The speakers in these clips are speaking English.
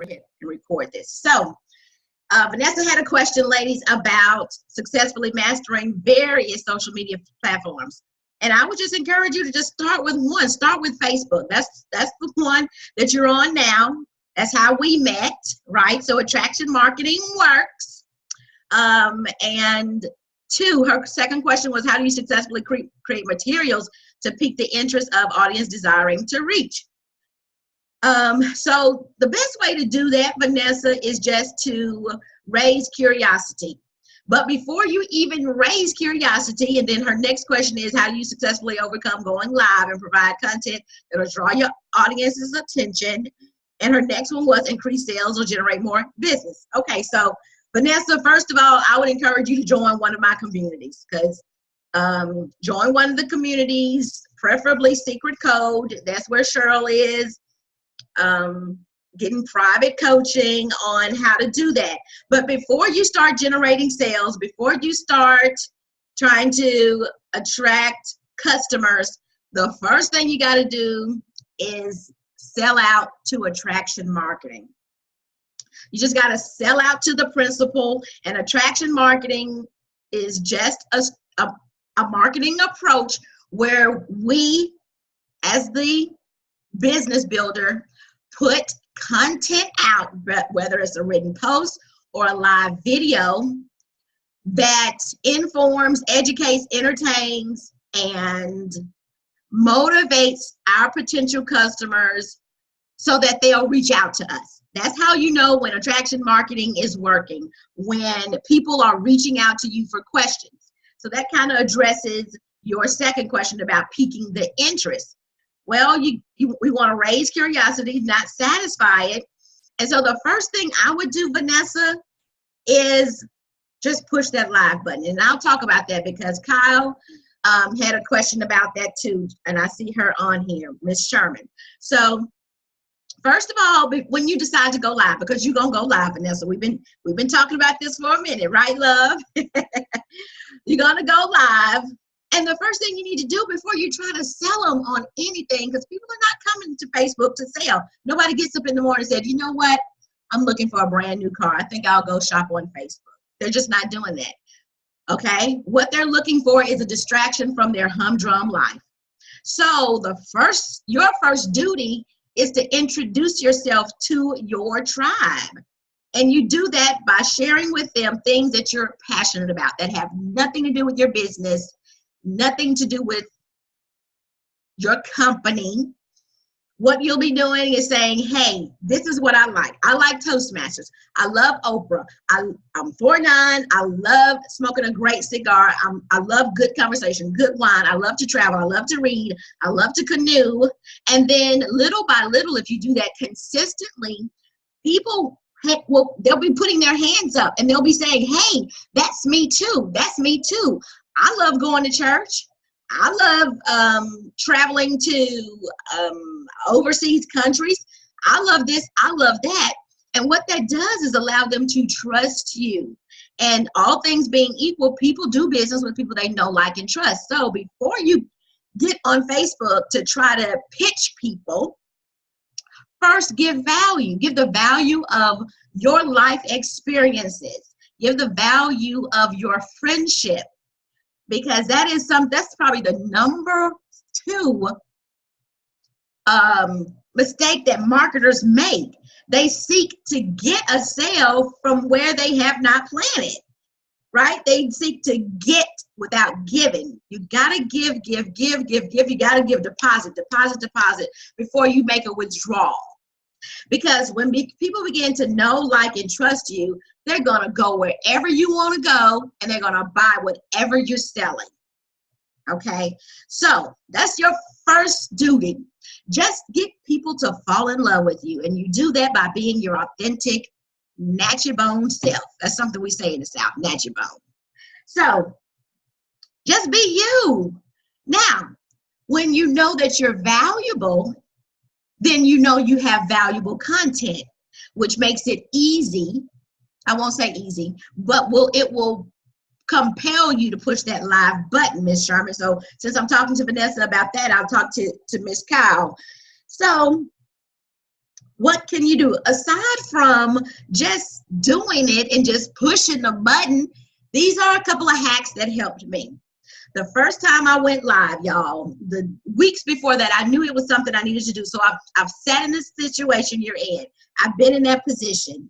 and record this. So Vanessa had a question, ladies, about successfully mastering various social media platforms. And I would just encourage you to just start with one. Start with Facebook. That's the one that you're on now. That's how we met, right? So attraction marketing works. And two, her second question was, how do you successfully create materials to pique the interest of audience desiring to reach? So the best way to do that, Vanessa, is just to raise curiosity. But before you even raise curiosity, and then her next question is, how do you successfully overcome going live and provide content that will draw your audience's attention? And her next one was increase sales or generate more business. Okay, so Vanessa, first of all, I would encourage you to join one of my communities, because join one of the communities, preferably Secret Code. That's where Cheryl is. Getting private coaching on how to do that. But before you start generating sales, before you start trying to attract customers, the first thing you got to do is sell out to attraction marketing. You just got to sell out to the principal, and attraction marketing is just a marketing approach where we, as the business builder, put content out, whether it's a written post or a live video, that informs, educates, entertains, and motivates our potential customers so that they'll reach out to us. That's how you know when attraction marketing is working, when people are reaching out to you for questions. So that kind of addresses your second question about piquing the interest. Well, we want to raise curiosity, not satisfy it. And so the first thing I would do, Vanessa, is just push that live button. And I'll talk about that because Kyle had a question about that too. And I see her on here, Miss Sherman. So first of all, when you decide to go live, because you're going to go live, Vanessa, we've been talking about this for a minute, right, love? You're going to go live. And the first thing you need to do before you try to sell them on anything, because people are not coming to Facebook to sell. Nobody gets up in the morning and said, you know what? I'm looking for a brand new car. I think I'll go shop on Facebook. They're just not doing that. Okay? What they're looking for is a distraction from their humdrum life. So your first duty is to introduce yourself to your tribe. And you do that by sharing with them things that you're passionate about that have nothing to do with your business, nothing to do with your company. What you'll be doing is saying, hey, this is what I like. I like Toastmasters. I love Oprah. I'm 49. I love smoking a great cigar. I love good conversation, good wine. I love to travel. I love to read. I love to canoe. And then little by little, if you do that consistently, people they'll be putting their hands up and they'll be saying, hey, that's me too. That's me too. I love going to church. I love traveling to overseas countries. I love this. I love that. And what that does is allow them to trust you. And all things being equal, people do business with people they know, like, and trust. So before you get on Facebook to try to pitch people, first give value. Give the value of your life experiences. Give the value of your friendship. Because that's probably the number 2 mistake that marketers make. They seek to get a sale from where they have not planted, right? They seek to get without giving. You got to give. You got to give deposit before you make a withdrawal. Because when people begin to know, like, and trust you, they're going to go wherever you want to go, and they're going to buy whatever you're selling. Okay? So that's your first duty. Just get people to fall in love with you. And you do that by being your authentic, natty-bone self. That's something we say in the South, natty-bone. So just be you. Now, when you know that you're valuable, then you know you have valuable content, which makes it easy. I won't say easy, but it will compel you to push that live button, Miss Sherman. So since I'm talking to Vanessa about that, I'll talk to Miss Kyle. So What can you do? Aside from just doing it and just pushing the button, these are a couple of hacks that helped me. The first time I went live, y'all, the weeks before that, I knew it was something I needed to do. So I've sat in this situation you're in. I've been in that position.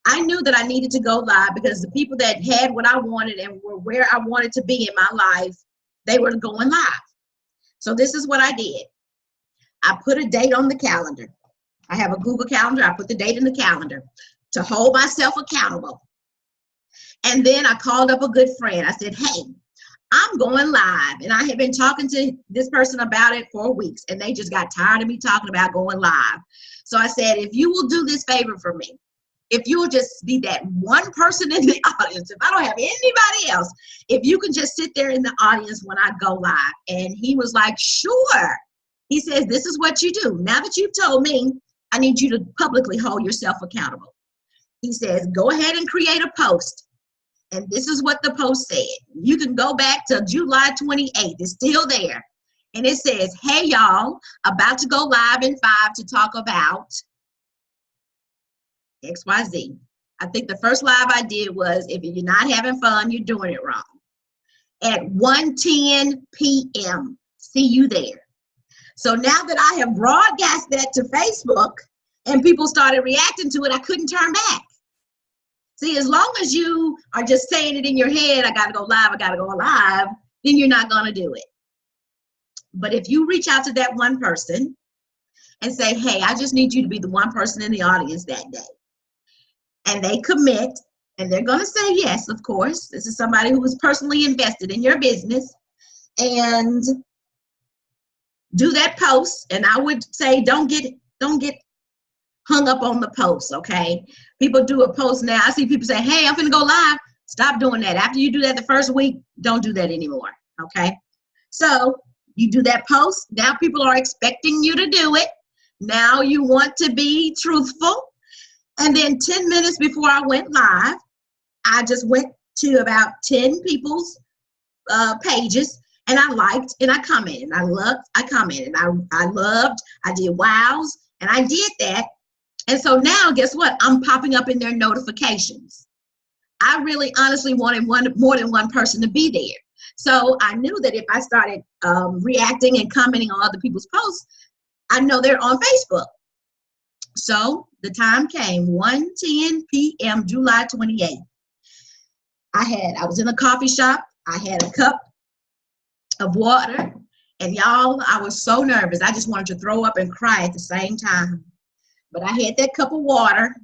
I knew that I needed to go live because the people that had what I wanted and were where I wanted to be in my life, they were going live. So this is what I did. I put a date on the calendar. I have a Google Calendar. I put the date in the calendar to hold myself accountable. And then I called up a good friend. I said, hey, I'm going live. And I had been talking to this person about it for weeks, and they just got tired of me talking about going live. So I said, if you will do this favor for me, if you will just be that one person in the audience, if I don't have anybody else, if you can just sit there in the audience when I go live. And he was like, sure. He says, this is what you do. Now that you've told me, I need you to publicly hold yourself accountable. He says, go ahead and create a post. And this is what the post said. You can go back to July 28th. It's still there. And it says, hey, y'all, about to go live in 5 to talk about XYZ. I think the first live I did was, if you're not having fun, you're doing it wrong. At 1:10 p.m. See you there. So now that I have broadcast that to Facebook and people started reacting to it, I couldn't turn back. See, as long as you are just saying it in your head, I got to go live, I got to go live, then you're not going to do it. But if you reach out to that one person and say, hey, I just need you to be the one person in the audience that day. And they commit, and they're going to say yes, of course. This is somebody who is personally invested in your business. And do that post. And I would say don't get hung up on the post, okay? People do a post now. I see people say, hey, I'm going to go live. Stop doing that. After you do that the first week, don't do that anymore, okay? So you do that post. Now people are expecting you to do it. Now you want to be truthful. And then 10 minutes before I went live, I just went to about 10 people's pages, and I liked and I commented. I loved, I commented. I loved, I did wows, and I did that. And so now, guess what? I'm popping up in their notifications. I really honestly wanted more than one person to be there. So I knew that if I started reacting and commenting on other people's posts, I know they're on Facebook. So the time came, 1:10 p.m., July 28th. I was in a coffee shop. I had a cup of water, and y'all, I was so nervous. I just wanted to throw up and cry at the same time. But I had that cup of water,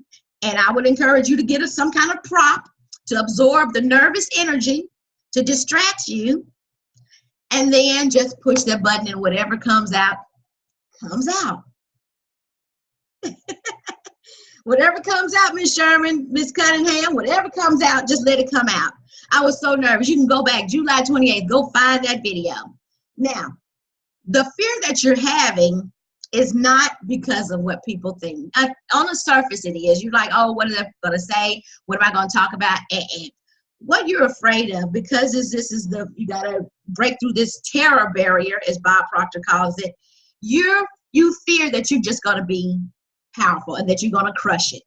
and I would encourage you to get some kind of prop to absorb the nervous energy, to distract you, and then just push that button, and whatever comes out, comes out. Whatever comes out, Miss Sherman, Miss Cunningham, whatever comes out, just let it come out. I was so nervous. You can go back, July 28th, go find that video. Now, the fear that you're having is not because of what people think. On the surface it is. You're like, oh, what are they going to say? What am I going to talk about? What you're afraid of, because you got to break through this terror barrier, as Bob Proctor calls it. You fear that you're just going to be powerful and that you're going to crush it.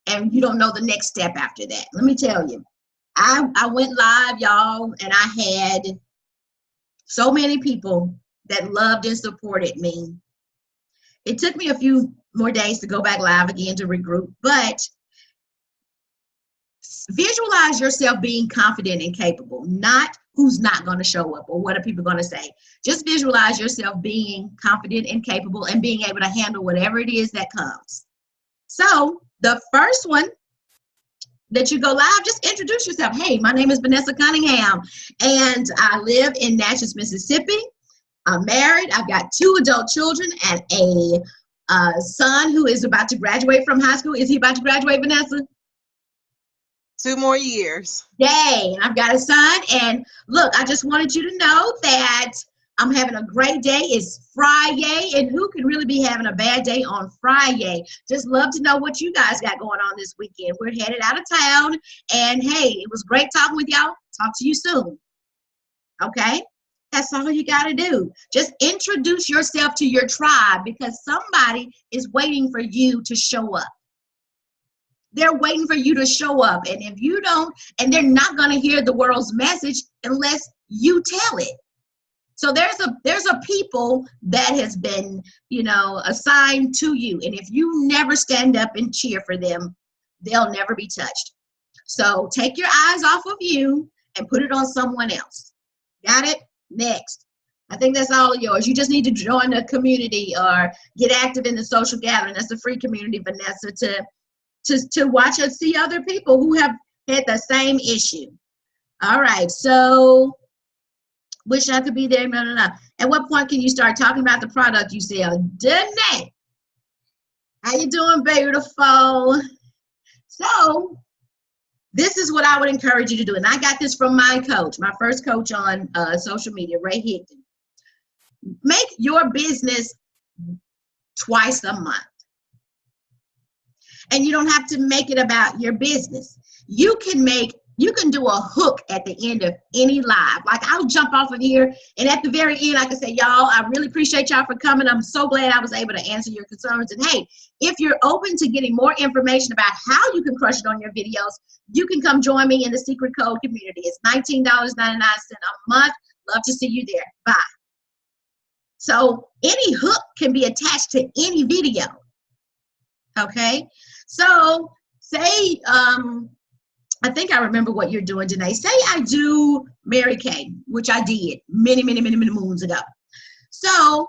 And you don't know the next step after that. Let me tell you, I went live, y'all, and I had so many people that loved and supported me. It took me a few more days to go back live again to regroup, but visualize yourself being confident and capable, not who's not going to show up or what are people going to say. Just visualize yourself being confident and capable and being able to handle whatever it is that comes. So the first one that you go live, just introduce yourself. Hey, my name is Vanessa Cunningham, and I live in Natchez, Mississippi. I'm married. I've got 2 adult children and a son who is about to graduate from high school. Is he about to graduate, Vanessa? 2 more years. Yay. And I've got a son. And look, I just wanted you to know that I'm having a great day. It's Friday, and who can really be having a bad day on Friday? Just love to know what you guys got going on this weekend. We're headed out of town, and hey, it was great talking with y'all. Talk to you soon. Okay? That's all you got to do. Just introduce yourself to your tribe, because somebody is waiting for you to show up. They're waiting for you to show up. And if you don't, and they're not going to hear the world's message unless you tell it. So there's a people that has been, assigned to you. And if you never stand up and cheer for them, they'll never be touched. So take your eyes off of you and put it on someone else. Got it? Next. I think that's all of yours. You just need to join the community or get active in the social gathering. That's the free community, Vanessa, to watch and see other people who have had the same issue. All right. So wish I could be there. No, no, no. At what point can you start talking about the product you sell? Danae, how you doing, beautiful? So this is what I would encourage you to do. And I got this from my coach, my first coach on social media, Ray Higdon. Make your business twice a month. And you don't have to make it about your business. You can do a hook at the end of any live. Like, I'll jump off of here, and at the very end, I can say, y'all, I really appreciate y'all for coming. I'm so glad I was able to answer your concerns. And hey, if you're open to getting more information about how you can crush it on your videos, you can come join me in the Secret Code community. It's $19.99 a month. Love to see you there. Bye. So any hook can be attached to any video. Okay? So say, I think I remember what you're doing, Janae. Say I do Mary Kay, which I did many moons ago. So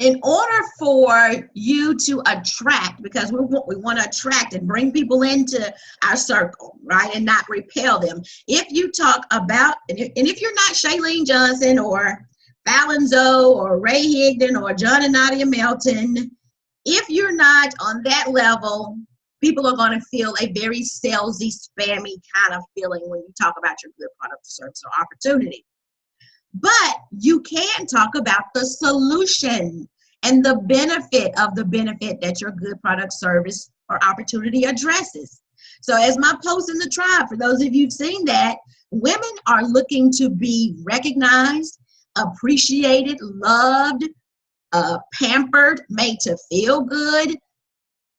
in order for you to attract, because we want to attract and bring people into our circle, right, and not repel them. If you talk about, and if you're not Shailene Johnson or Fallon Zoe or Ray Higdon or John and Nadia Melton, if you're not on that level, people are going to feel a very salesy, spammy kind of feeling when you talk about your good product, service, or opportunity. But you can talk about the solution and the benefit of the benefit that your good product, service, or opportunity addresses. So as my post in the tribe, for those of you who've seen that, women are looking to be recognized, appreciated, loved, pampered, made to feel good,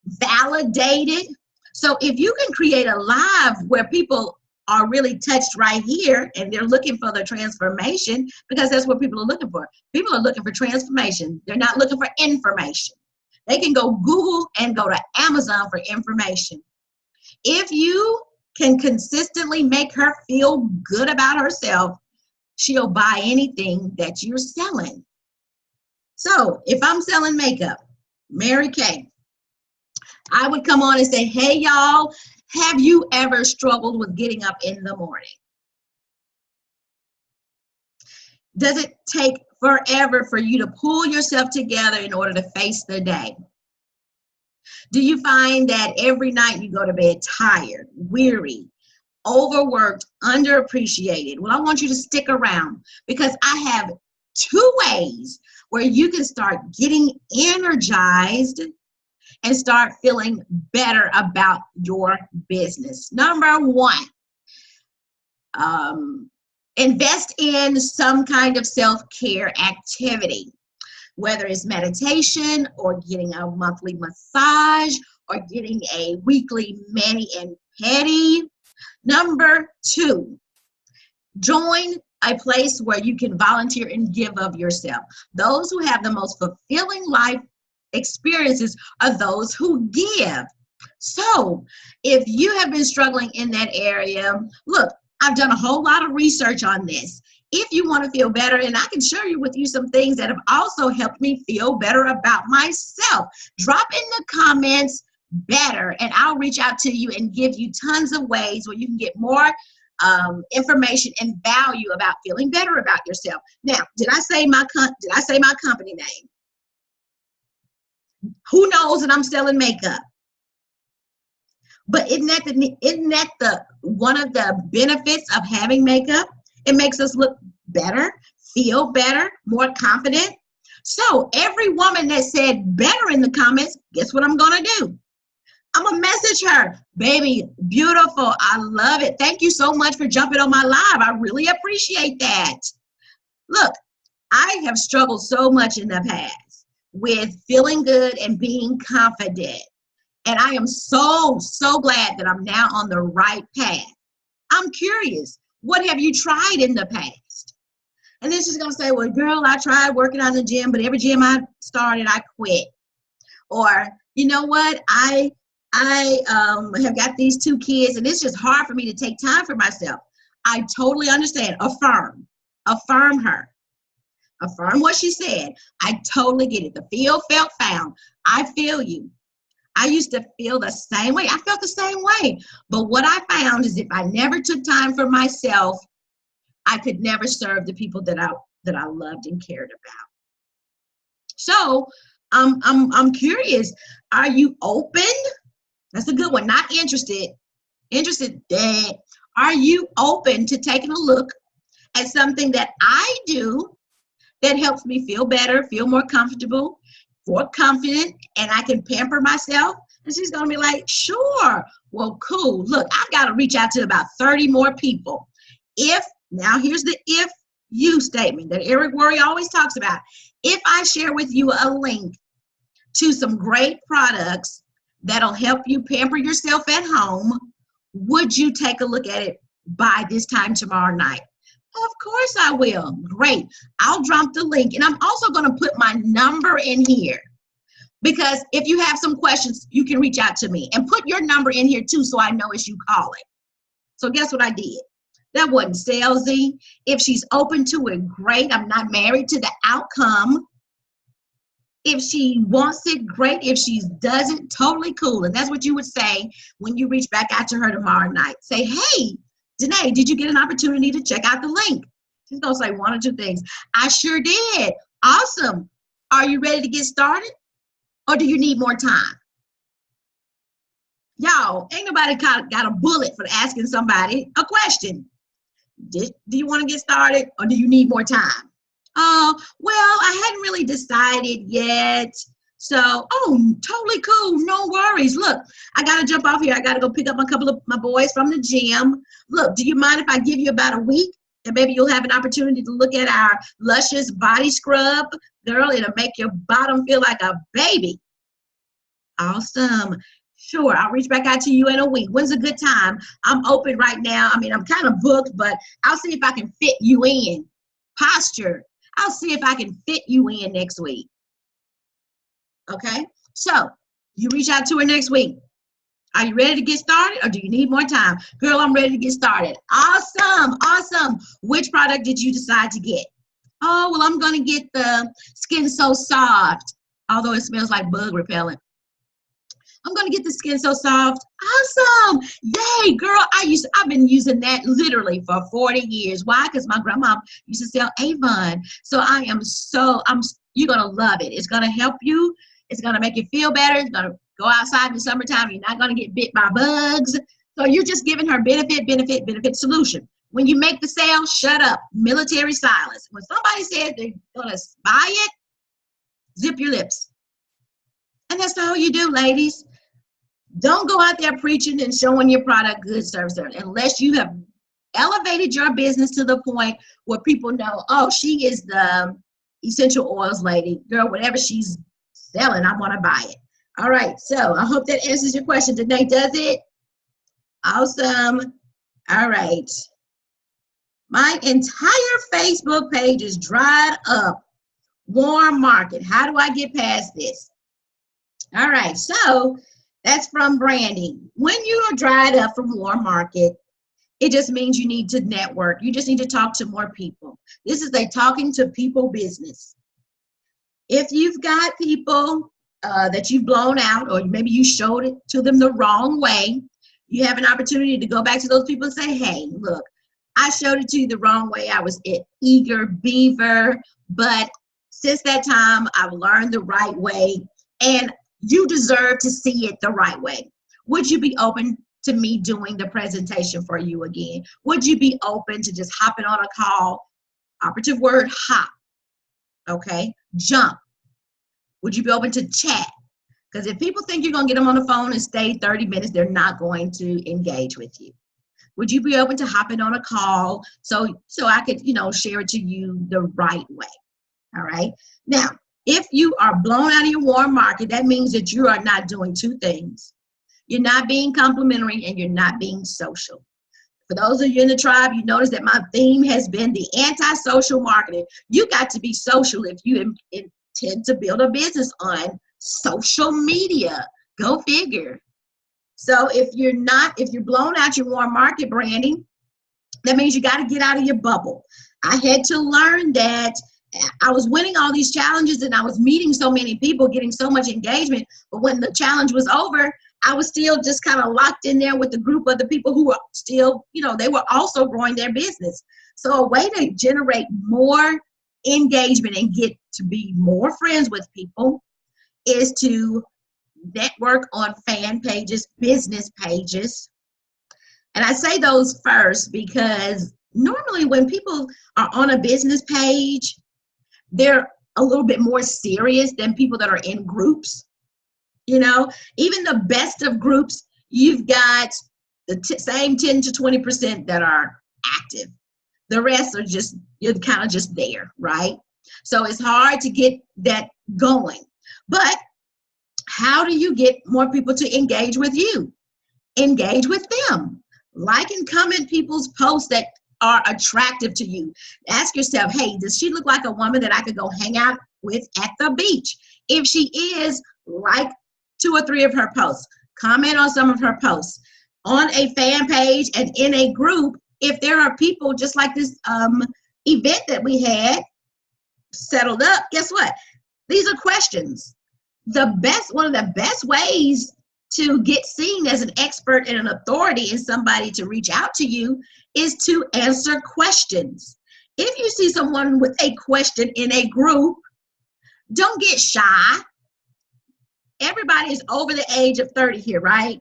validated. So if you can create a live where people are really touched right here and they're looking for the transformation, because that's what people are looking for. People are looking for transformation. They're not looking for information. They can go Google and go to Amazon for information. If you can consistently make her feel good about herself, she'll buy anything that you're selling. So if I'm selling makeup, Mary Kay, I would come on and say, hey, y'all, have you ever struggled with getting up in the morning? Does it take forever for you to pull yourself together in order to face the day? Do you find that every night you go to bed tired, weary, overworked, underappreciated? Well, I want you to stick around, because I have 2 ways where you can start getting energized and start feeling better about your business. Number 1, invest in some kind of self-care activity, whether it's meditation or getting a monthly massage or getting a weekly mani and pedi. Number 2, join a place where you can volunteer and give of yourself. Those who have the most fulfilling life experiences are those who give. So if you have been struggling in that area, look, I've done a whole lot of research on this. If you want to feel better, and I can share with you some things that have also helped me feel better about myself, drop in the comments better, and I'll reach out to you and give you tons of ways where you can get more information and value about feeling better about yourself. Now, did I say my company name? Who knows that I'm selling makeup? But isn't that the one of the benefits of having makeup? It makes us look better, feel better, more confident. So every woman that said better in the comments, guess what I'm going to do? I'm going to message her. Baby, beautiful. I love it. Thank you so much for jumping on my live. I really appreciate that. Look, I have struggled so much in the past with feeling good and being confident. And I am so, so glad that I'm now on the right path. I'm curious, what have you tried in the past? And then she's going to say, well, girl, I tried working out in the gym, but every gym I started, I quit. Or, you know what, I have got these 2 kids, and it's just hard for me to take time for myself. I totally understand. Affirm her. Affirm what she said. I totally get it. The feel, felt, found. I feel you. I used to feel the same way. I felt the same way. But what I found is if I never took time for myself, I could never serve the people that I loved and cared about. So I'm curious. Are you open? That's a good one. Not interested. Interested. Are you open to taking a look at something that I do that helps me feel better, feel more comfortable, more confident, and I can pamper myself? And she's going to be like, sure. Well, cool. Look, I've got to reach out to about 30 more people. Now here's the if you statement that Eric Worre always talks about. If I share with you a link to some great products that'll help you pamper yourself at home, would you take a look at it by this time tomorrow night? Of course I will. Great. I'll drop the link. And I'm also going to put my number in here, because if you have some questions, you can reach out to me, and put your number in here too so I know it's you calling. So guess what I did? That wasn't salesy. If she's open to it, great. I'm not married to the outcome. If she wants it, great. If she doesn't, totally cool. And that's what you would say when you reach back out to her tomorrow night. Say, hey, Danae, did you get an opportunity to check out the link? She's going to say 1 or 2 things. I sure did. Awesome. Are you ready to get started? Or do you need more time? Y'all, ain't nobody got a bullet for asking somebody a question. Do you want to get started, or do you need more time? Oh, well, I hadn't really decided yet. So, totally cool. No worries. Look, I got to jump off here. I got to go pick up a couple of my boys from the gym. Look, do you mind if I give you about a week? And maybe you'll have an opportunity to look at our luscious body scrub. Girl, it'll make your bottom feel like a baby. Awesome. Sure, I'll reach back out to you in a week. When's a good time? I'm open right now. I mean, I'm kind of booked, but I'll see if I can fit you in. Posture. I'll see if I can fit you in next week. Okay? So, you reach out to her next week. Are you ready to get started, or do you need more time? Girl, I'm ready to get started. Awesome. Awesome. Which product did you decide to get? Oh, well, I'm going to get the Skin So Soft, although it smells like bug repellent. I'm going to get the Skin So Soft. Awesome. Yay, girl. I've been using that literally for 40 years. Why? Because my grandma used to sell Avon. So you're going to love it. It's going to help you. It's going to make you feel better. It's going to go outside in the summertime. You're not going to get bit by bugs. So you're just giving her benefit solution. When you make the sale, shut up. Military silence. When somebody says they're going to buy it, zip your lips. And that's all you do, ladies. Don't go out there preaching and showing your product good service unless you have elevated your business to the point where people know, oh, she is the essential oils lady. Girl, whatever she's selling, I want to buy it. All right, so I hope that answers your question. Danae, does it? Awesome. All right. My entire Facebook page is dried up. Warm market. How do I get past this? All right, so that's from Brandy. When you are dried up from warm market, it just means you need to network. You just need to talk to more people. This is a talking to people business. If you've got people that you've blown out, or maybe you showed it to them the wrong way, you have an opportunity to go back to those people and say, hey, look, I showed it to you the wrong way. I was an eager beaver, but since that time, I've learned the right way, and you deserve to see it the right way. Would you be open to me doing the presentation for you again? Would you be open to just hopping on a call? Operative word, hop. Okay, jump. Would you be open to chat? Because if people think you're going to get them on the phone and stay 30 minutes, they're not going to engage with you. Would you be open to hopping on a call so I could, share it to you the right way? All right. Now, if you are blown out of your warm market, that means that you are not doing two things. You're not being complimentary and you're not being social. For those of you in the tribe, you notice that my theme has been the anti-social marketing. You got to be social if you intend to build a business on social media. Go figure. So if you're blown out your warm market branding, that means you got to get out of your bubble. I had to learn that. I was winning all these challenges and I was meeting so many people, getting so much engagement. But when the challenge was over, I was still just kind of locked in there with the group of the people who were still, they were also growing their business. So a way to generate more engagement and get to be more friends with people is to network on fan pages, business pages. And I say those first because normally when people are on a business page, they're a little bit more serious than people that are in groups. Even the best of groups, you've got the same 10 to 20% that are active. The rest are you're kind of just there, right? So it's hard to get that going. But how do you get more people to engage with you? Engage with them. Like and comment people's posts that are attractive to you. Ask yourself, hey, does she look like a woman that I could go hang out with at the beach? If she is, like 2 or 3 of her posts. Comment on some of her posts. On a fan page and in a group, if there are people just like this event that we had settled up, guess what? These are questions. One of the best ways to get seen as an expert and an authority and somebody to reach out to you is to answer questions. If you see someone with a question in a group, don't get shy. Everybody is over the age of 30 here, right?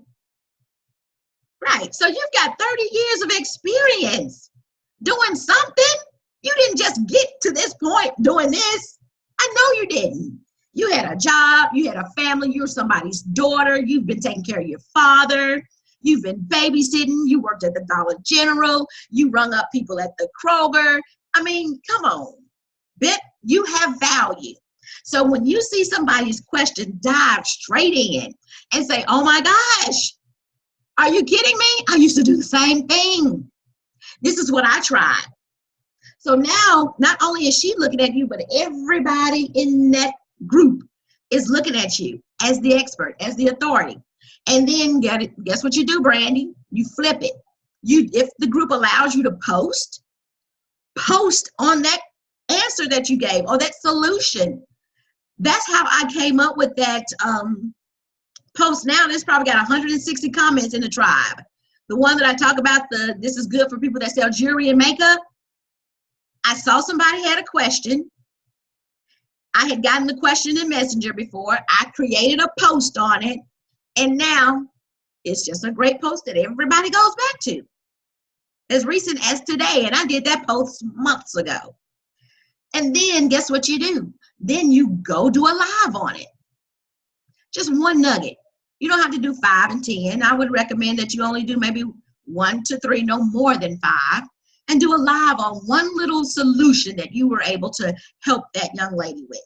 Right. So you've got 30 years of experience doing something. You didn't just get to this point doing this. I know you didn't. You had a job, you had a family, you're somebody's daughter, you've been taking care of your father, you've been babysitting, you worked at the Dollar General, you rung up people at the Kroger. I mean, come on. You have value. So when you see somebody's question, dive straight in and say, oh my gosh, are you kidding me? I used to do the same thing. This is what I tried. So now, not only is she looking at you, but everybody in that group is looking at you as the expert, as the authority. And then guess what you do, Brandy? You flip it. If the group allows you to post on that answer that you gave or that solution. That's how I came up with that post. Now there's probably got 160 comments in the tribe. The one that I talk about, this is good for people that sell jewelry and makeup. I saw somebody had a question. I had gotten the question in Messenger before. I created a post on it. And now it's just a great post that everybody goes back to. As recent as today. And I did that post months ago. And then guess what you do? Then you go do a live on it. Just one nugget. You don't have to do 5 and 10. I would recommend that you only do maybe 1 to 3, no more than 5. And do a live on one little solution that you were able to help that young lady with.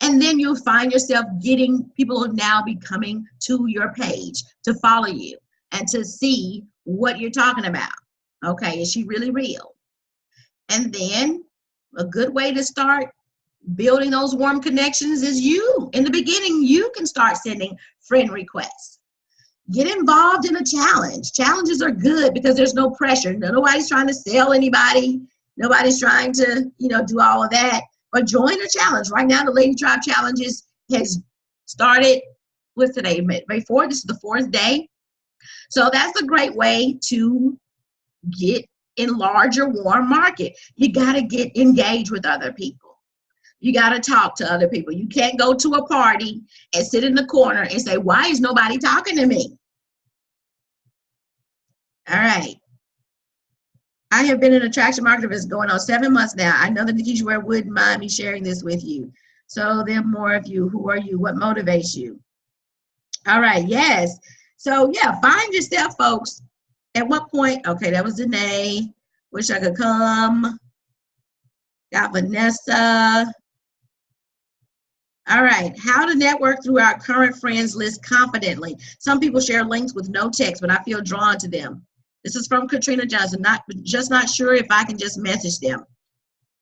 And then you'll find yourself getting people now be coming to your page to follow you and to see what you're talking about. Okay, is she really real? And then a good way to start building those warm connections is in the beginning, you can start sending friend requests. Get involved in a challenge. Challenges are good because there's no pressure. Nobody's trying to sell anybody. Nobody's trying to, do all of that. But join a challenge. Right now, the Lady Tribe Challenge has started with today, May 4th. This is the 4th day. So that's a great way to enlarge your warm market. You got to get engaged with other people. You got to talk to other people. You can't go to a party and sit in the corner and say, why is nobody talking to me? All right. I have been an attraction marketer that's going on 7 months now. I know that Nikisha wouldn't mind me sharing this with you. So there are more of you. Who are you? What motivates you? All right, yes. So yeah, find yourself, folks. At what point? Okay, that was Danae. Wish I could come. Got Vanessa. All right, how to network through our current friends list confidently. Some people share links with no text, but I feel drawn to them. This is from Katrina Johnson. Not sure if I can just message them.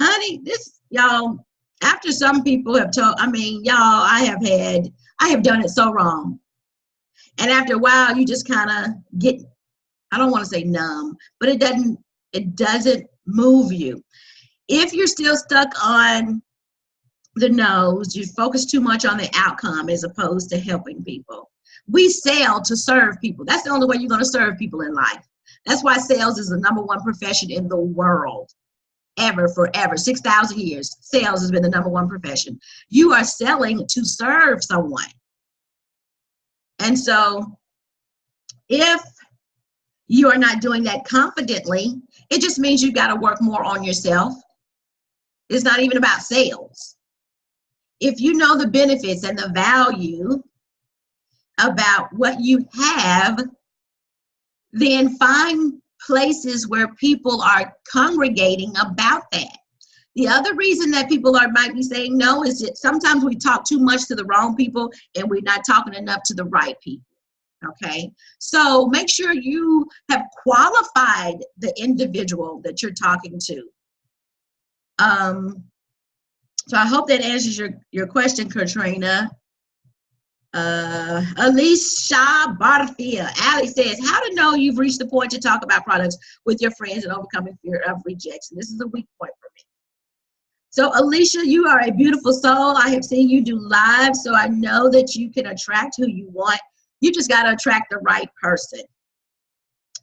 Honey, this, y'all, after some people have told, I mean, y'all, I have done it so wrong. And after a while, you just kind of get, I don't want to say numb, but it doesn't move you. If you're still stuck on the nose, you focus too much on the outcome as opposed to helping people. We sell to serve people. That's the only way you're going to serve people in life. That's why sales is the #1 profession in the world. Forever, 6,000 years, sales has been the #1 profession. You are selling to serve someone. And so if you are not doing that confidently, it just means you've got to work more on yourself. It's not even about sales. If you know the benefits and the value about what you have, then find places where people are congregating about that. The other reason that people might be saying no is that sometimes we talk too much to the wrong people and we're not talking enough to the right people. Okay, so make sure you have qualified the individual that you're talking to. So I hope that answers your question, Katrina. Alicia Barthia. Ali says, how to know you've reached the point to talk about products with your friends and overcoming fear of rejection. This is a weak point for me. So Alicia, you are a beautiful soul. I have seen you do live, so I know that you can attract who you want. You just got to attract the right person.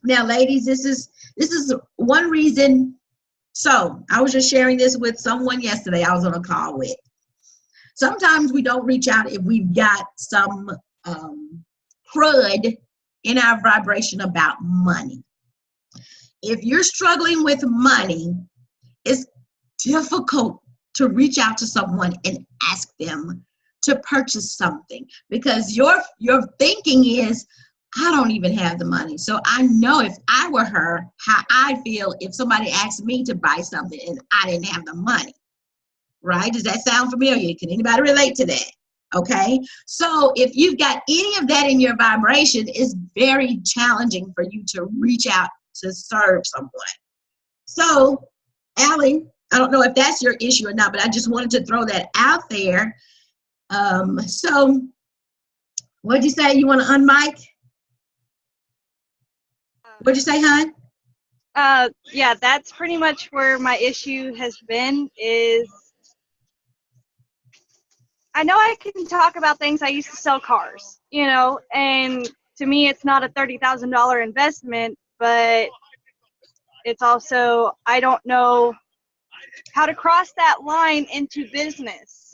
Now, ladies, this is one reason. So I was just sharing this with someone yesterday I was on a call with. Sometimes we don't reach out if we've got some crud in our vibration about money. If you're struggling with money, it's difficult to reach out to someone and ask them to purchase something because your thinking is, I don't even have the money. So I know if I were her, how I'd feel if somebody asked me to buy something and I didn't have the money. Right? Does that sound familiar? Can anybody relate to that? Okay. So if you've got any of that in your vibration, it's very challenging for you to reach out to serve someone. So, Allie, I don't know if that's your issue or not, but I just wanted to throw that out there. So what'd you say? You want to unmic? What'd you say, hon? Yeah, that's pretty much where my issue has been is I know I can talk about things. I used to sell cars, and to me it's not a $30,000 investment, but it's also, I don't know how to cross that line into business.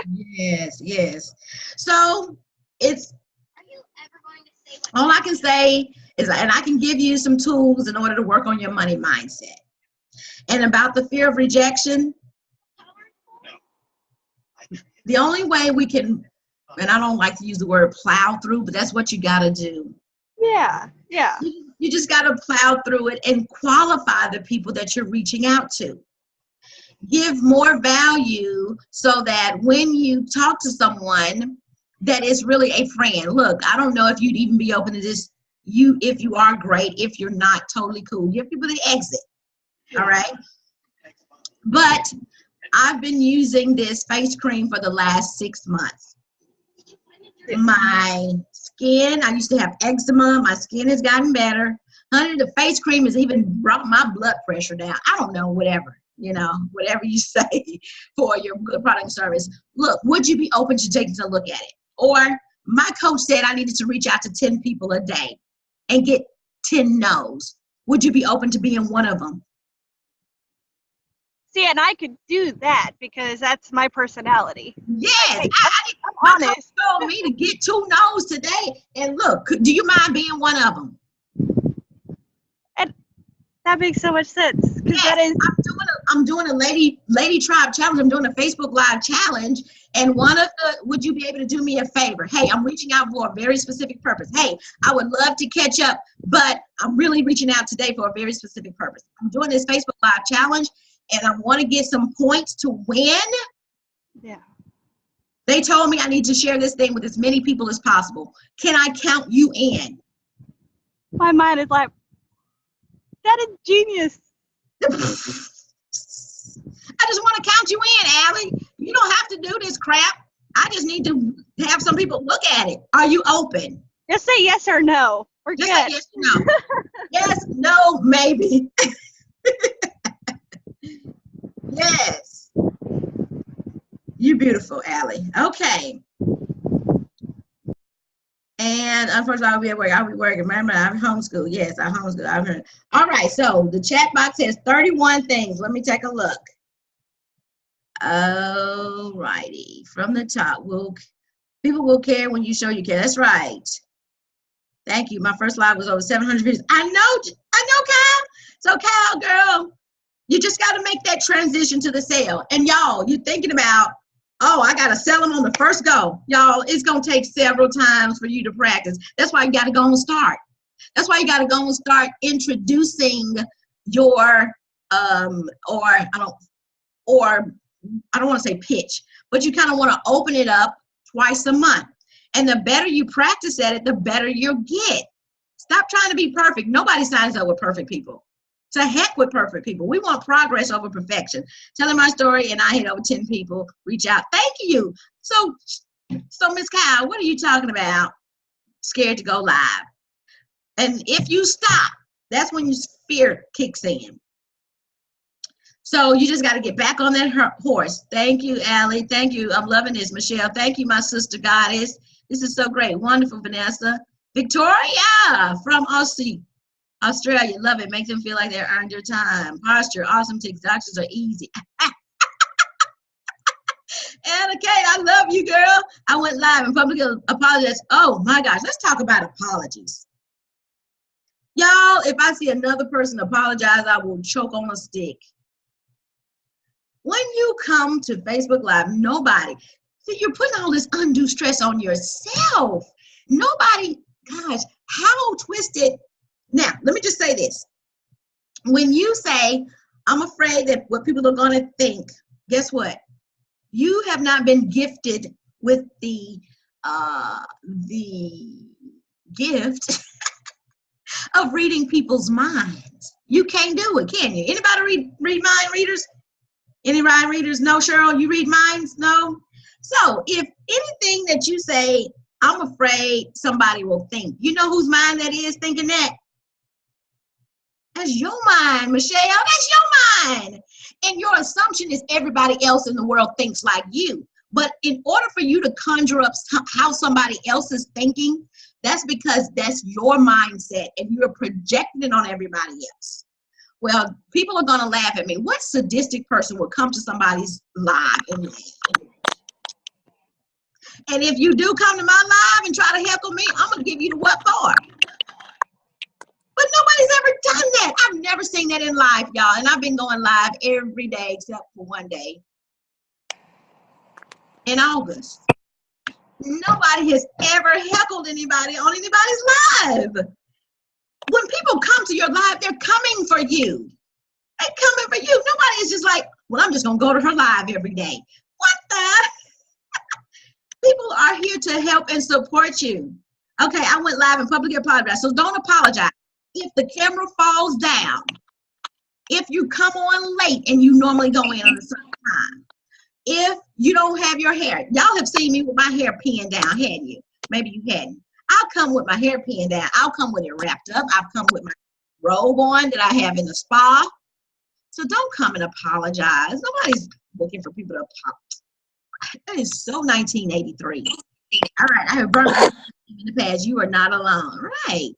Yes. So it's, all I can say is, and I can give you some tools in order to work on your money mindset. And about the fear of rejection, the only way we can, and I don't like to use the word plow through, but that's what you got to do. Yeah. You just got to plow through it and qualify the people that you're reaching out to. Give more value so that when you talk to someone that is really a friend, look, I don't know if you'd even be open to this. If you are great, if you're not, totally cool. Give people the exit. All right. But I've been using this face cream for the last 6 months. My skin, I used to have eczema. My skin has gotten better. Honey, the face cream has even brought my blood pressure down. I don't know, whatever you say for your good product and service. Look, would you be open to taking a look at it? Or my coach said I needed to reach out to 10 people a day and get 10 no's. Would you be open to being one of them? See, and I could do that because that's my personality. Yes, I'm honest. Told me to get 2 no's today, and look, do you mind being one of them? And that makes so much sense because yes, I'm doing a lady tribe challenge. I'm doing a Facebook Live challenge, And one of the, would you be able to do me a favor? Hey, I'm reaching out for a very specific purpose. Hey, I would love to catch up, but I'm really reaching out today for a very specific purpose. I'm doing this Facebook Live challenge, and I want to get some points to win. Yeah. They told me I need to share this thing with as many people as possible. Can I count you in? My mind is like, that is genius. I just want to count you in, Allie. You don't have to do this crap. I just need to have some people look at it. Are you open? Just say yes or no. We're Just good. say yes or no. Yes, no, maybe. Yes. You're beautiful, Allie. Okay. And unfortunately, I'll be at work. I'll be working. Remember, I'm homeschool. Yes, I homeschool. I've heard. All right. So the chat box has 31 things. Let me take a look. All righty. From the top, people will care when you show you care. That's right. Thank you. My first live was over 700 views. I know, Kyle. So, Kyle, girl, you just got to make that transition to the sale. And y'all, you're thinking about, oh, I got to sell them on the first go. Y'all, it's going to take several times for you to practice. That's why you got to go and start. That's why you got to go and start introducing your, I don't want to say pitch, but you kind of want to open it up twice a month. And the better you practice at it, the better you'll get. Stop trying to be perfect. Nobody signs up with perfect people. To heck with perfect people. We want progress over perfection. Telling my story, and I had over 10 people reach out. Thank you. So Miss Kyle, what are you talking about? Scared to go live. And if you stop, that's when your fear kicks in. So you just got to get back on that horse. Thank you, Allie. Thank you. I'm loving this, Michelle. Thank you, my sister goddess. This is so great. Wonderful, Vanessa. Victoria from Australia. Love it. Make them feel like they earned your time. Posture. Awesome tics. Doctors are easy. Anna Kate, I love you, girl. I went live and publicly apologized. Oh, my gosh. Let's talk about apologies. Y'all, if I see another person apologize, I will choke on a stick. When you come to Facebook Live, nobody, see, you're putting all this undue stress on yourself. Nobody, gosh, how twisted. Now, let me just say this. When you say, I'm afraid that what people are going to think, guess what? You have not been gifted with the gift of reading people's minds. You can't do it, can you? Anybody read mind readers? Any mind readers? No, Cheryl, you read minds? No? So if anything that you say, I'm afraid somebody will think, you know whose mind that is thinking that? That's your mind, Michelle. That's your mind. And your assumption is everybody else in the world thinks like you. But in order for you to conjure up how somebody else is thinking, that's because that's your mindset and you're projecting it on everybody else. Well, people are going to laugh at me. What sadistic person would come to somebody's live? And if you do come to my live and try to heckle me, I'm going to give you the what for. But nobody's ever done that. I've never seen that in live, y'all. And I've been going live every day except for one day in August. Nobody has ever heckled anybody on anybody's live. When people come to your live, they're coming for you. They're coming for you. Nobody is just like, well, I'm just going to go to her live every day. What the? People are here to help and support you. Okay, I went live and publicly apologized, so don't apologize. If the camera falls down, if you come on late and you normally go in at a certain time, if you don't have your hair, y'all have seen me with my hair pinned down, hadn't you? Maybe you hadn't. I'll come with my hair pinned down. I'll come with it wrapped up. I'll come with my robe on that I have in the spa. So don't come and apologize. Nobody's looking for people to apologize. That is so 1983. All right, I have burned in the past. You are not alone. Right.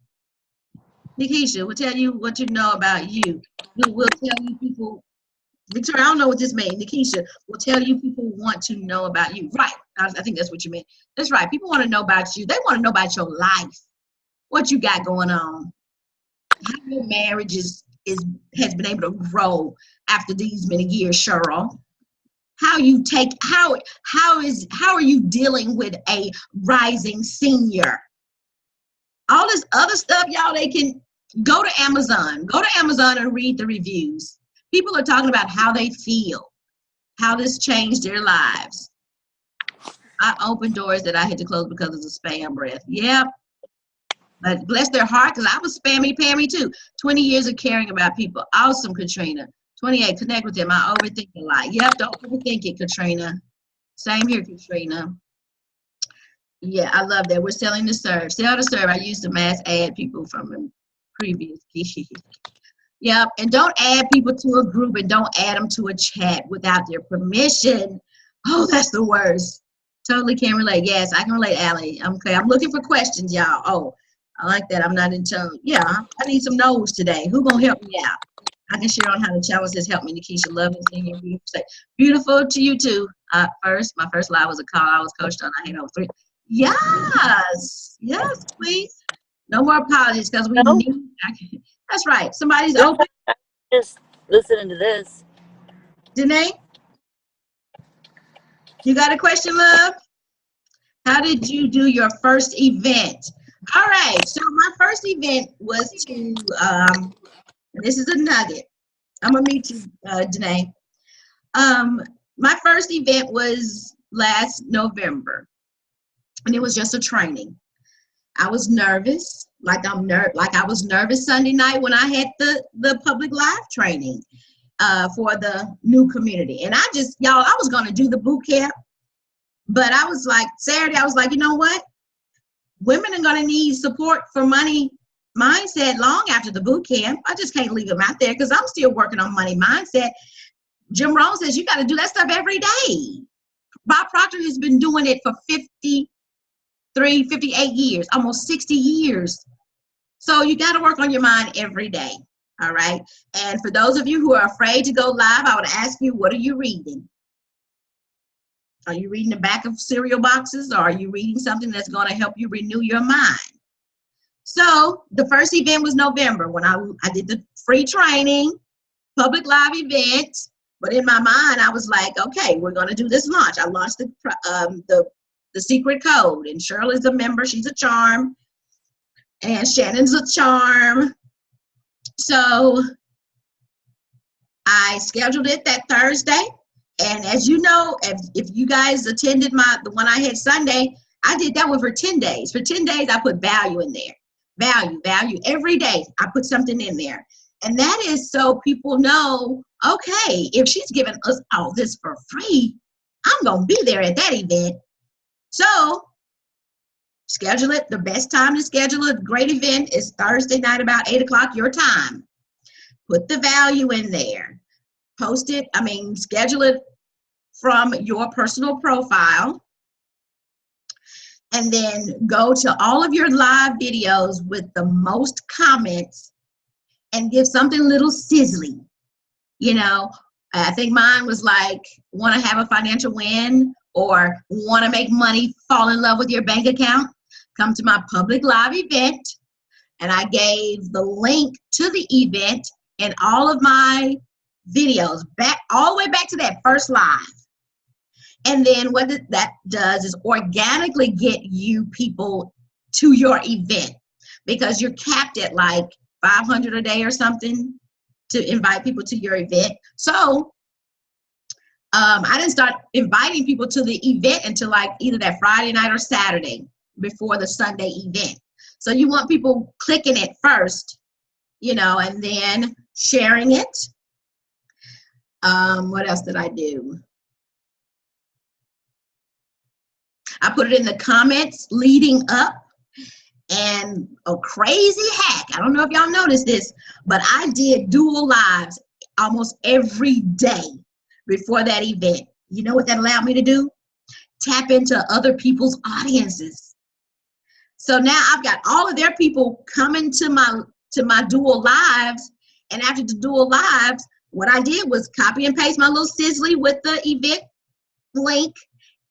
Nikisha will tell you what you know about you. We'll tell you people, Victoria, I don't know what this means. Nikisha will tell you people want to know about you. Right. I think that's what you meant. That's right. People want to know about you. They want to know about your life. What you got going on. How your marriage has been able to grow after these many years, Cheryl. how are you dealing with a rising senior? All this other stuff, y'all, they can go to Amazon. Go to Amazon and read the reviews. People are talking about how they feel, how this changed their lives. I opened doors that I had to close because of the spam breath. Yep. But bless their heart, because I was spammy pammy too. 20 years of caring about people. Awesome, Katrina. 28, connect with them. I overthink a lot. Yep, don't overthink it, Katrina. Same here, Katrina. Yeah, I love that. We're selling to serve. Sell to serve. I used to mass add people from a previous gig. Yep, and don't add people to a group and don't add them to a chat without their permission. Oh, that's the worst. Totally can relate. Yes, I can relate, Allie. Okay, I'm looking for questions, y'all. Oh, I like that. I'm not in tone. Yeah, I need some no's today. Who gonna help me out? I can share on how the challenge says, help me, Nikisha. Love and seeing your beautiful say. Beautiful to you too. My first live was a call I was coached on. I had over 3. Yes, please. No more apologies because we need. That's right. Somebody's open. Just listening to this. Danae, you got a question, love? How did you do your first event? All right. So my first event was to. This is a nugget. I'm gonna meet you, Danae. My first event was last November, and it was just a training. I was nervous, like I was nervous Sunday night when I had the public live training for the new community. And I was gonna do the boot camp, but I was like, Saturday, I was like, you know what? Women are gonna need support for money mindset long after the boot camp. I just can't leave them out there because I'm still working on money mindset. Jim Rohn says you got to do that stuff every day. Bob Proctor has been doing it for 58 years, almost 60 years. So you got to work on your mind every day. All right. And for those of you who are afraid to go live, I would ask you, what are you reading? Are you reading the back of cereal boxes, or are you reading something that's going to help you renew your mind? So the first event was November when I did the free training, public live event. But in my mind, I was like, okay, we're going to do this launch. I launched the secret code, and Shirley's a member. She's a charm, and Shannon's a charm. So I scheduled it that Thursday. And as you know, if you guys attended the one I had Sunday, I did that one for 10 days. For 10 days, I put value in there. Value. Every day, I put something in there. And that is so people know, okay, if she's giving us all this for free, I'm going to be there at that event. So schedule it. The best time to schedule a great event is Thursday night about 8 o'clock your time. Put the value in there. Schedule it from your personal profile. And then go to all of your live videos with the most comments and give something a little sizzling. You know, I think mine was like, want to have a financial win or want to make money, fall in love with your bank account, come to my public live event. And I gave the link to the event and all of my videos back all the way back to that first live. And then what that does is organically get you people to your event, because you're capped at like 500 a day or something to invite people to your event. So I didn't start inviting people to the event until like either that Friday night or Saturday before the Sunday event. So you want people clicking it first, and then sharing it. What else did I do? I put it in the comments leading up, and a crazy hack. I don't know if y'all noticed this, but I did dual lives almost every day before that event. You know what that allowed me to do? Tap into other people's audiences. So now I've got all of their people coming to my dual lives, and after the dual lives, what I did was copy and paste my little sizzly with the event link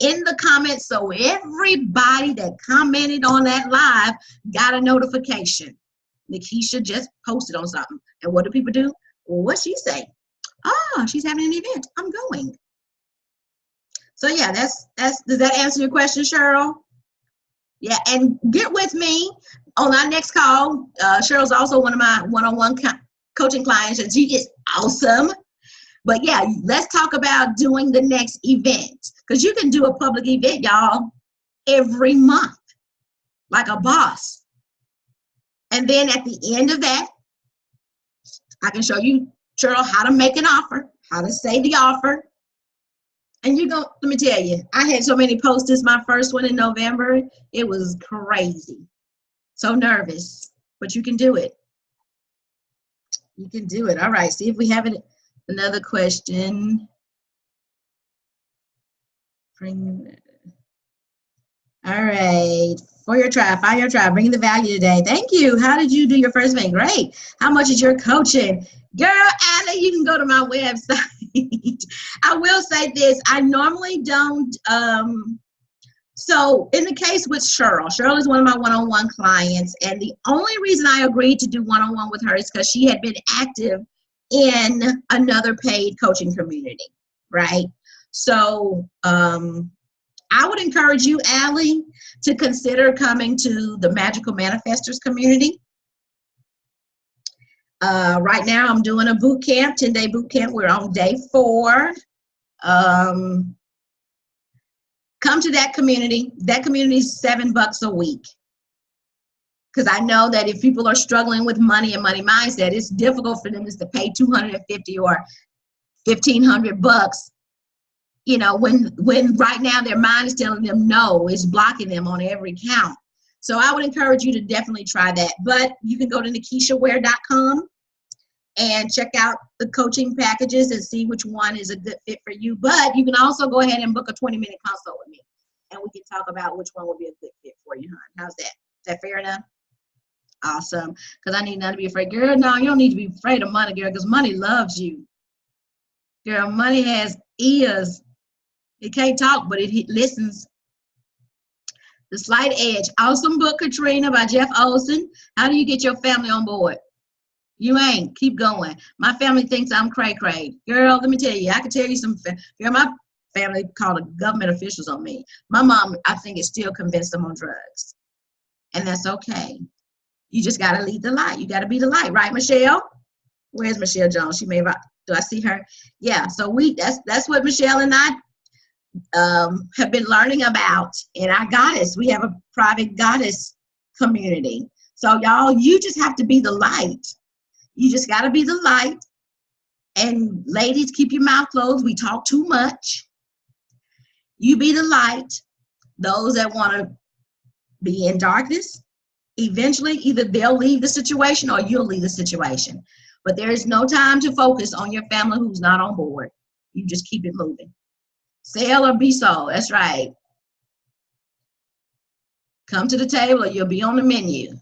in the comments, so everybody that commented on that live got a notification. Nikisha just posted on something. And what do people do? Well, what'd she say? Oh, she's having an event. I'm going. So yeah, does that answer your question, Cheryl? Yeah, and get with me on our next call. Cheryl's also one of my one-on-one coaching clients, and she is awesome. But yeah, let's talk about doing the next event, because you can do a public event, y'all, every month, like a boss. And then at the end of that, I can show you, Cheryl, how to make an offer, how to say the offer. And let me tell you, I had so many posters, my first one in November, it was crazy. So nervous, but you can do it. You can do it. All right, see if we have another question. All right, for your tribe, find your tribe, bringing the value today. Thank you. How did you do your first event? Great. How much is your coaching? Girl, Allie, you can go to my website. I will say this, I normally don't, so in the case with Cheryl is one of my one-on-one clients, and the only reason I agreed to do one-on-one with her is because she had been active in another paid coaching community, right? So I would encourage you, Allie, to consider coming to the Magical Manifestors community. Right now I'm doing a boot camp, 10-day boot camp. We're on day 4. Come to that community. That community is $7 a week. Because I know that if people are struggling with money and money mindset, it's difficult for them to pay $250 or $1,500. You know, when right now their mind is telling them no, it's blocking them on every count. So I would encourage you to definitely try that. But you can go to nikishaware.com and check out the coaching packages and see which one is a good fit for you. But you can also go ahead and book a 20-minute consult with me, and we can talk about which one will be a good fit for you, hon. How's that? Is that fair enough? Awesome. Because I need not to be afraid. Girl, no, you don't need to be afraid of money, girl, because money loves you. Girl, money has ears. It can't talk, but it listens. The Slight Edge. Awesome book, Katrina, by Jeff Olson. How do you get your family on board? You ain't. Keep going. My family thinks I'm cray-cray. Girl, let me tell you, I can tell you some. Girl, my family called the government officials on me. My mom, I think, is still convinced I'm on drugs. And that's okay. You just got to lead the light. You got to be the light. Right, Michelle? Where's Michelle Jones? She may, do I see her? Yeah, so that's what Michelle and I have been learning about in our goddess. We have a private goddess community. So y'all, you just have to be the light. You just got to be the light. And ladies, keep your mouth closed. We talk too much. You be the light. Those that want to be in darkness, eventually either they'll leave the situation or you'll leave the situation. But there is no time to focus on your family who's not on board. You just keep it moving. Sell or be sold. That's right. Come to the table or you'll be on the menu.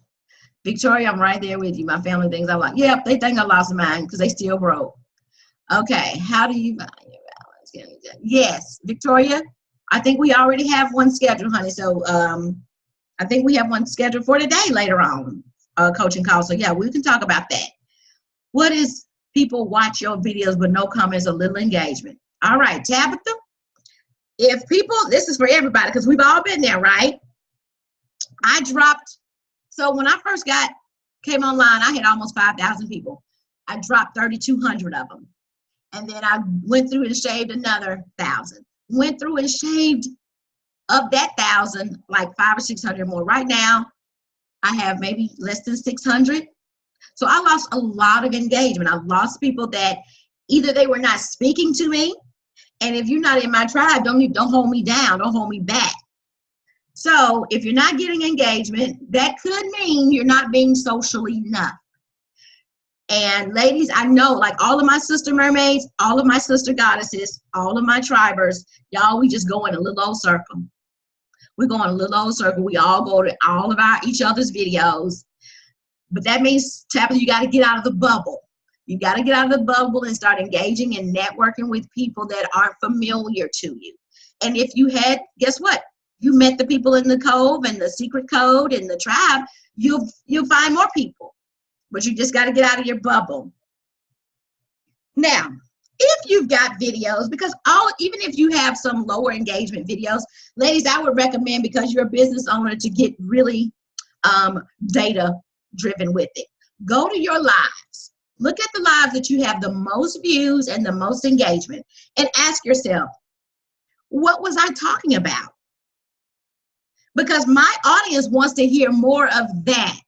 Victoria, I'm right there with you. My family thinks I'm like, yep, they think I lost mine because they still broke. Okay, how do you buy your balance? Yes, Victoria, I think we already have one scheduled, honey. So I think we have one scheduled for today later on, coaching call. So yeah, we can talk about that. What is people watch your videos but no comments or little engagement? All right, Tabitha, if people, this is for everybody because we've all been there, right? I dropped, so when I first came online, I had almost 5,000 people. I dropped 3,200 of them. And then I went through and shaved another 1,000. Went through and shaved of that 1,000, like 500 or 600 more. Right now, I have maybe less than 600. So I lost a lot of engagement. I lost people that either they were not speaking to me, and if you're not in my tribe, don't hold me down, don't hold me back. So if you're not getting engagement, that could mean you're not being social enough. And ladies, I know, like all of my sister mermaids, all of my sister goddesses, all of my tribers, y'all, we just go in a little old circle. We go in a little old circle. We all go to all of each other's videos. But that means, Tabitha, you got to get out of the bubble. You got to get out of the bubble and start engaging and networking with people that aren't familiar to you. And if you had, guess what? You met the people in the cove and the secret code and the tribe, you'll find more people. But you just got to get out of your bubble. Now, if you've got videos, because even if you have some lower engagement videos, ladies, I would recommend, because you're a business owner, to get really data driven with it. Go to your lives. Look at the lives that you have the most views and the most engagement, and ask yourself, what was I talking about? Because my audience wants to hear more of that.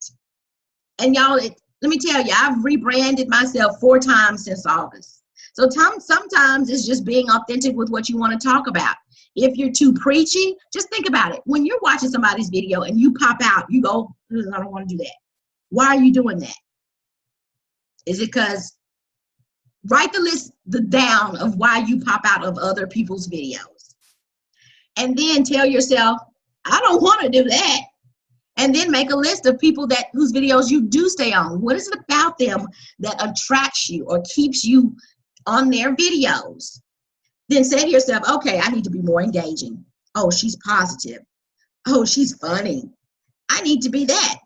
And y'all, let me tell you, I've rebranded myself 4 times since August. So sometimes it's just being authentic with what you want to talk about. If you're too preachy, just think about it. When you're watching somebody's video and you pop out, you go, I don't want to do that. Why are you doing that? Is it because, write the list down of why you pop out of other people's videos. And then tell yourself, I don't want to do that. And then make a list of people whose videos you do stay on. What is it about them that attracts you or keeps you on their videos? Then say to yourself, okay, I need to be more engaging. Oh, she's positive. Oh, she's funny. I need to be that.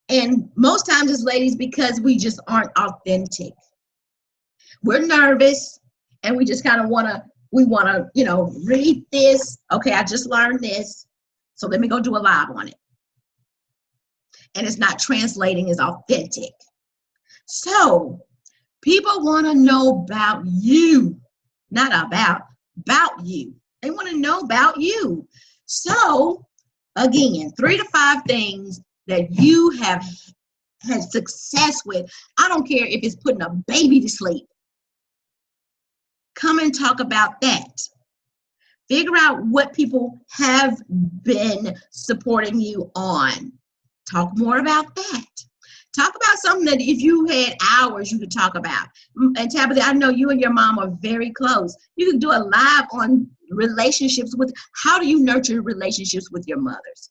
And most times it's, ladies, because we just aren't authentic. We're nervous and we just kind of want to, read this. Okay, I just learned this. So let me go do a live on it. And it's not translating as authentic. So people want to know about you, not about you. They want to know about you. So again, 3 to 5 things that you have had success with. I don't care if it's putting a baby to sleep. Come and talk about that. Figure out what people have been supporting you on. Talk more about that. Talk about something that if you had hours, you could talk about. And Tabitha, I know you and your mom are very close. You can do a live on relationships with, how do you nurture relationships with your mothers?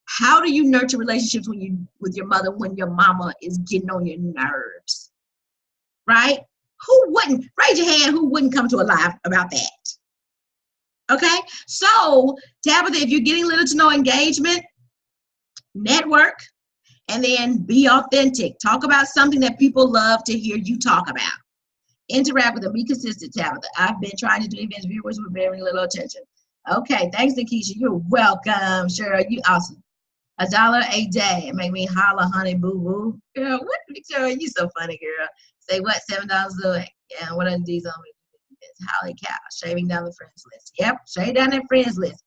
How do you nurture relationships with your mother when your mama is getting on your nerves? Right? Who wouldn't? Raise your hand, who wouldn't come to a live about that? Okay? So, Tabitha, if you're getting little to no engagement, network, and then be authentic. Talk about something that people love to hear you talk about. Interact with them. Be consistent, Tabitha. I've been trying to do events viewers with very little attention. Okay, thanks, Nikisha. You're welcome. Sure, you awesome. $1 a day. It make me holla, honey, boo boo. Girl, what, Victoria? You so funny, girl. Say what? $7 a week. Yeah, what are these on me? Holly cow. Shaving down the friends list. Yep, shave down that friends list.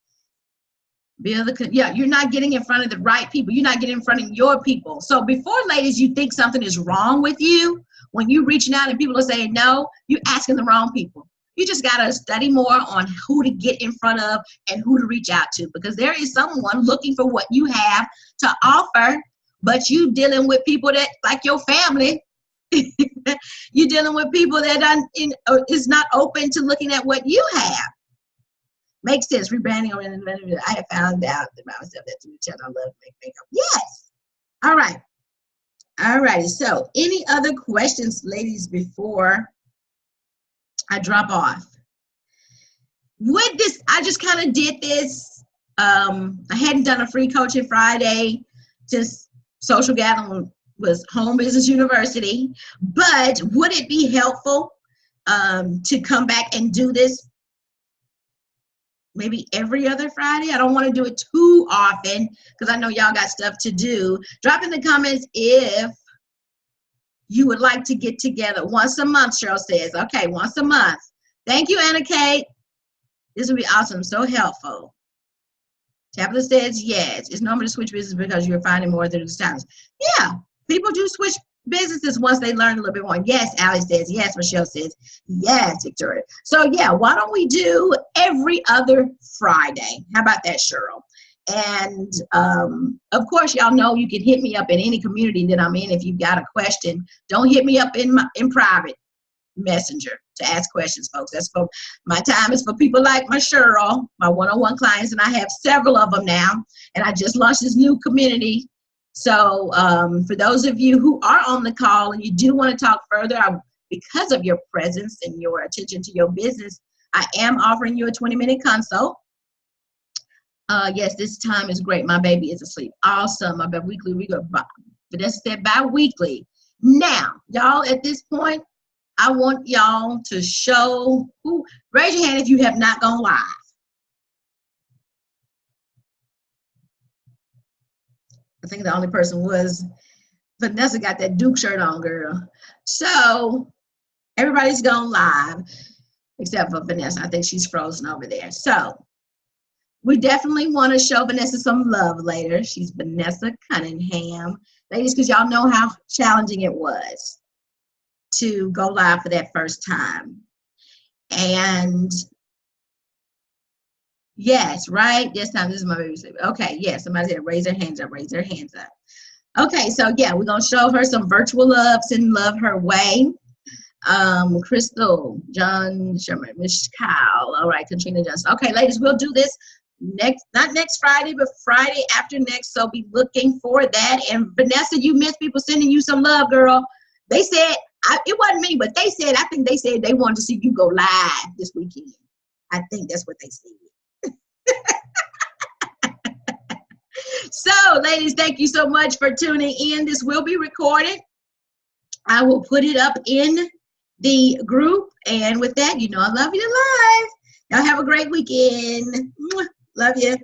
You're not getting in front of the right people. You're not getting in front of your people. So before, ladies, you think something is wrong with you, when you're reaching out and people are saying no, you're asking the wrong people. You just got to study more on who to get in front of and who to reach out to, because there is someone looking for what you have to offer, but you dealing with people that, like your family, you're dealing with people that is not open to looking at what you have. Makes sense. Rebranding. I have found out about myself that through the channel I love to make makeup. Yes. All right. All righty. So, any other questions, ladies, before I drop off? With this, I just kind of did this. I hadn't done a free coaching Friday. Just social gathering was Home Business University. But would it be helpful to come back and do this maybe every other Friday? I don't want to do it too often because I know y'all got stuff to do. Drop in the comments if you would like to get together once a month, Cheryl says. Okay, once a month. Thank you, Anna Kate. This would be awesome, so helpful. Tabitha says yes. It's normal to switch business because you're finding more than the times. Yeah, people do switch businesses once they learn a little bit more. Yes, Allie says yes. Michelle says yes, Victoria. So yeah, why don't we do every other Friday? How about that, Cheryl? And of course, y'all know you can hit me up in any community that I'm in if you've got a question. Don't hit me up in private messenger to ask questions, folks. That's for my time is for people like my Cheryl, my one-on-one clients, and I have several of them now. And I just launched this new community. So for those of you who are on the call and you do want to talk further, because of your presence and your attention to your business, I am offering you a 20-minute consult. Yes, this time is great. My baby is asleep. Awesome. My weekly, we go, but that's said bi-weekly. Now, y'all, at this point, I want y'all to show who. Raise your hand if you have not gone live. I think the only person was Vanessa. Got that Duke shirt on, girl. So everybody's gone live except for Vanessa. I think she's frozen over there. So we definitely want to show Vanessa some love later. She's Vanessa Cunningham. Ladies, because y'all know how challenging it was to go live for that first time. And yes, right? This time, this is my baby sleep. Okay, yes, somebody said raise their hands up, raise their hands up. Okay, so yeah, we're going to show her some virtual loves and love her way. Crystal, John Sherman, Miss Kyle. All right, Katrina Johnson. Okay, ladies, we'll do this not next Friday, but Friday after next. So be looking for that. And Vanessa, you missed people sending you some love, girl. They said, it wasn't me, but they said, I think they said they wanted to see you go live this weekend. I think that's what they said. So, ladies, thank you so much for tuning in. This will be recorded. I will put it up in the group. And with that, you know I love you to live. Y'all have a great weekend. Love you.